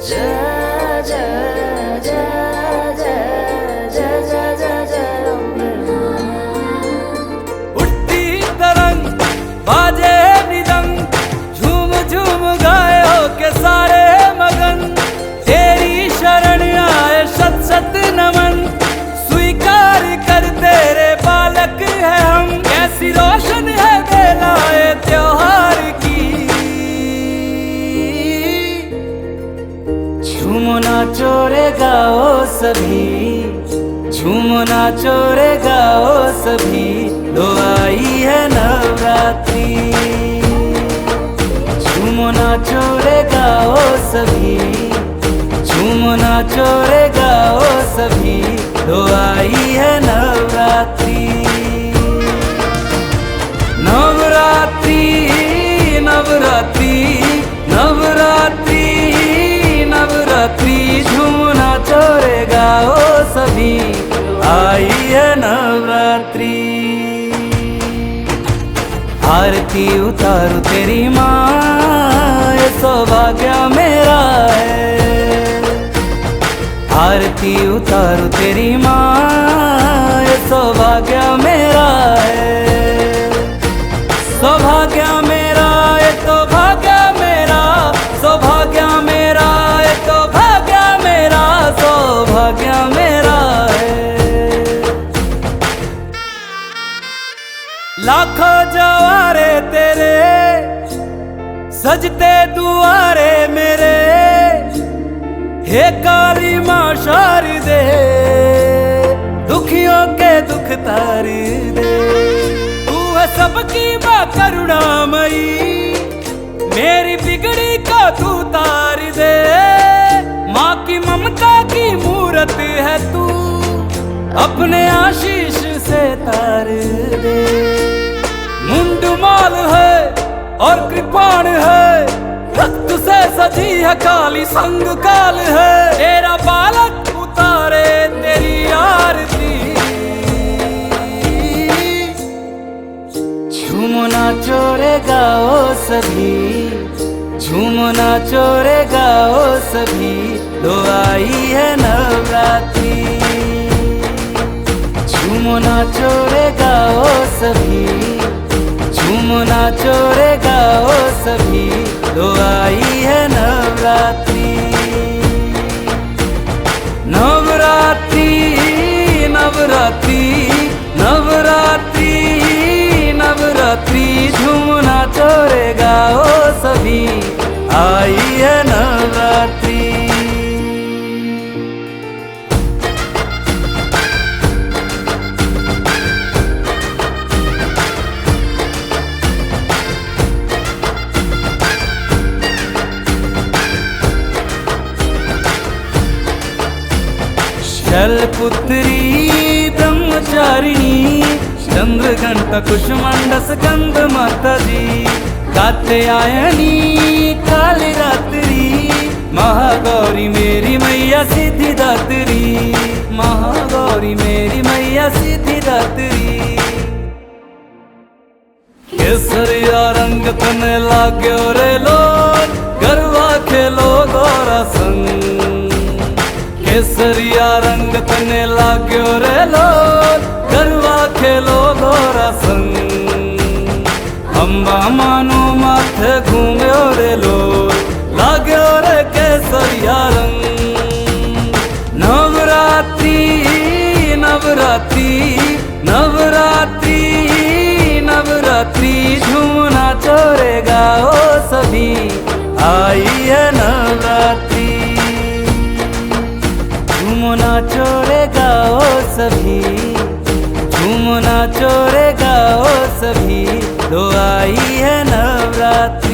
जय जय जय जय जय जय जय जय उठती तरंग बाजे मृदंग, झूम झूम गाए के सारे मगन। तेरी शरण आए शत शत नमन, स्वीकार कर तेरे बालक है हम। कैसी रोशन है बेलाए त्योहार की, झूमो नाचो रे गाओ सभी, झूमो नाचो रे गाओ सभी। लो आई है नवरात्रि, झूमो नाचो रे गाओ सभी, झूमो नाचो रे गाओ सभी। लो आई है नवरात्रि, नवरात्रि नवरात्रि नवरात्रि नवरात्रि। झूमो नाचो रे गाओ सभी, आई है नवरात्रि। आरती उतारू तेरी माँ, ये सौभाग्य मेरा है। आरती उतारू तेरी माँ, ये सौभाग्य मेरा है। सौभाग्य मेरा ये तो भाग्य मेरा, सौभाग्य मेरा ये तो भाग्य मेरा, सौभाग्य मेरा है। लाखों जवारे तेरे सजते दुआरे मेरे, हे काली माँ शारदे दुखियों के दुख तार दे। तू है सबकी माँ करुणामयी, मेरी बिगड़ी को तू तार दे। माँ की ममता की मूरत है तू, अपने आशीष से तार दे। मुंडमाल है और कृपाण है, रक्त से सजी है काली संग काल है। तेरा बालक उतारे तेरी आरती, झूमो नाचो रे गाओ सभी, झूमो नाचो रे गाओ सभी। लो आई है नवरात्रि, झूमो नाचो रे गाओ सभी, झूमो नाचो रे गाओ सभी। लो आई है नवरात्रि, नवरात्रि नवरात्रि नवरात्रि नवरात्रि। झूमो नाचो रे गाओ सभी, आई है नवरात्रि। शैलपुत्री ब्रह्मचारिणी, चंद्रघंटा कुष्मांडा स्कंद माता जी। कात्यायनी काली रात्रि, महागौरी मेरी मैया सिद्धिदात्री, महागौरी मेरी मैया सिद्धिदात्री। केसरिया रंग तने लाग्यो रे लोग, गरबा खेलो गौरा संग। केसरिया रंग तने लाग्यो रे लोग, गरबा खेलो गौरा संग। अम्बा मानो माथे घूम्यो रे लोग, लाग्यो रे केसरिया रंग। नवरात्रि नवरात्रि नवरात्रि नवरात्रि। झूमो नाचो रे गाओ सभी, आई है नवरात्रि। झूमो नाचो रे गाओ सभी, झूमो नाचो रे गाओ सभी। लो आई है नवरात्रि।